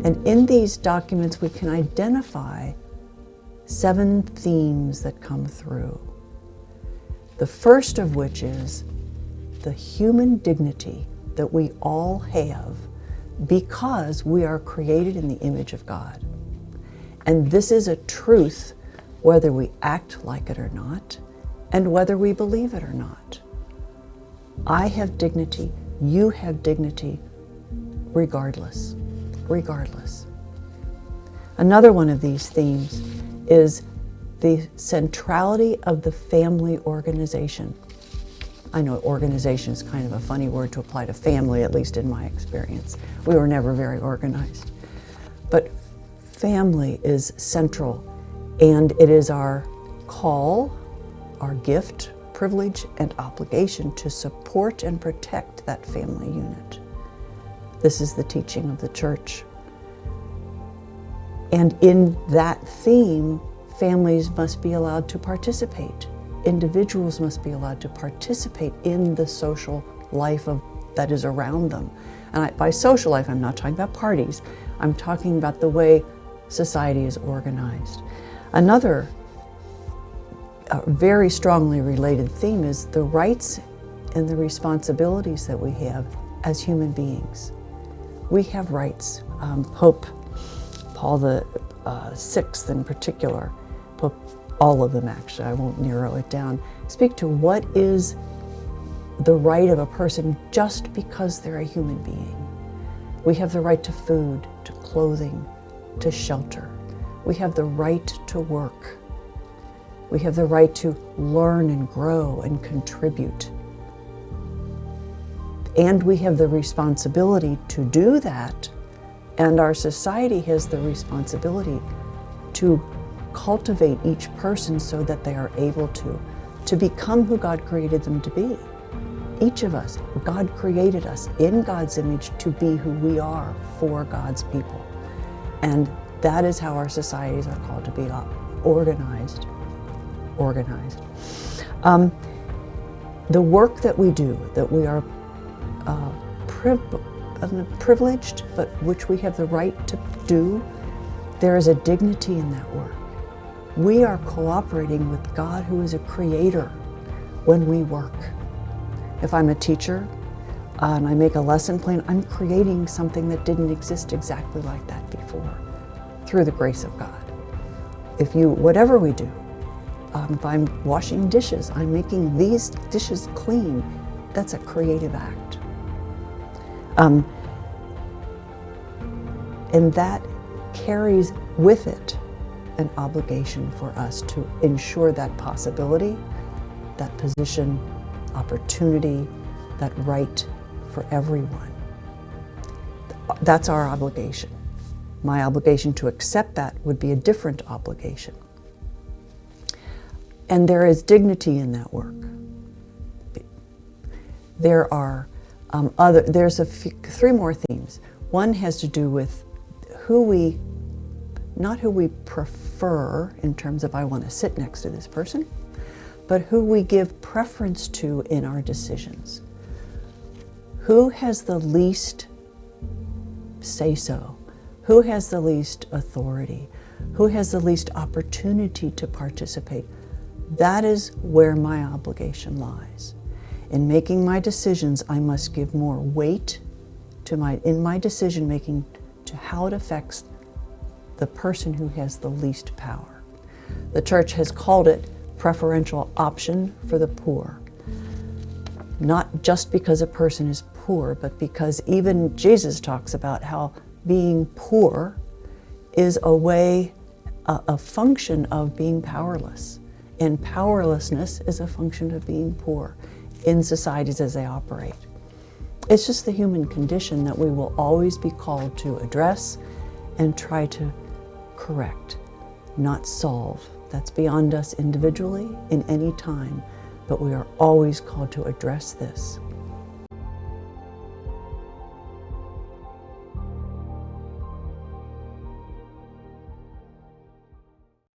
And in these documents, we can identify 7 themes that come through. The first of which is the human dignity that we all have because we are created in the image of God. And this is a truth whether we act like it or not, and whether we believe it or not. I have dignity, you have dignity, regardless. Another one of these themes is the centrality of the family organization. I know organization is kind of a funny word to apply to family, at least in my experience. We were never very organized. But family is central, and it is our call, our gift, privilege, and obligation to support and protect that family unit. This is the teaching of the Church. And in that theme, families must be allowed to participate. Individuals must be allowed to participate in the social life that is around them. And by social life, I'm not talking about parties. I'm talking about the way society is organized. Another very strongly related theme is the rights and the responsibilities that we have as human beings. We have rights. Pope Paul VI in particular, all of them actually, I won't narrow it down, speak to what is the right of a person just because they're a human being. We have the right to food, to clothing, to shelter. We have the right to work. We have the right to learn and grow and contribute. And we have the responsibility to do that, and our society has the responsibility to cultivate each person so that they are able to become who God created them to be. Each of us, God created us in God's image to be who we are for God's people. And that is how our societies are called to be organized. The work that we do, that we are privileged, but which we have the right to do, there is a dignity in that work. We are cooperating with God, who is a creator, when we work. If I'm a teacher and I make a lesson plan, I'm creating something that didn't exist exactly like that before, through the grace of God. Whatever we do, if I'm washing dishes, I'm making these dishes clean. That's a creative act. And that carries with it an obligation for us to ensure that possibility, that position, opportunity, that right for everyone. That's our obligation. My obligation to accept that would be a different obligation. And there is dignity in that work. There are there's 3 more themes. One has to do with not who we prefer in terms of I want to sit next to this person, but who we give preference to in our decisions. Who has the least say-so? Who has the least authority? Who has the least opportunity to participate? That is where my obligation lies. In making my decisions, I must give more weight in my decision making to how it affects the person who has the least power. The Church has called it preferential option for the poor. Not just because a person is poor, but because even Jesus talks about how being poor is a function of being powerless. And powerlessness is a function of being poor in societies as they operate. It's just the human condition that we will always be called to address and try to correct, not solve. That's beyond us individually in any time, but we are always called to address this.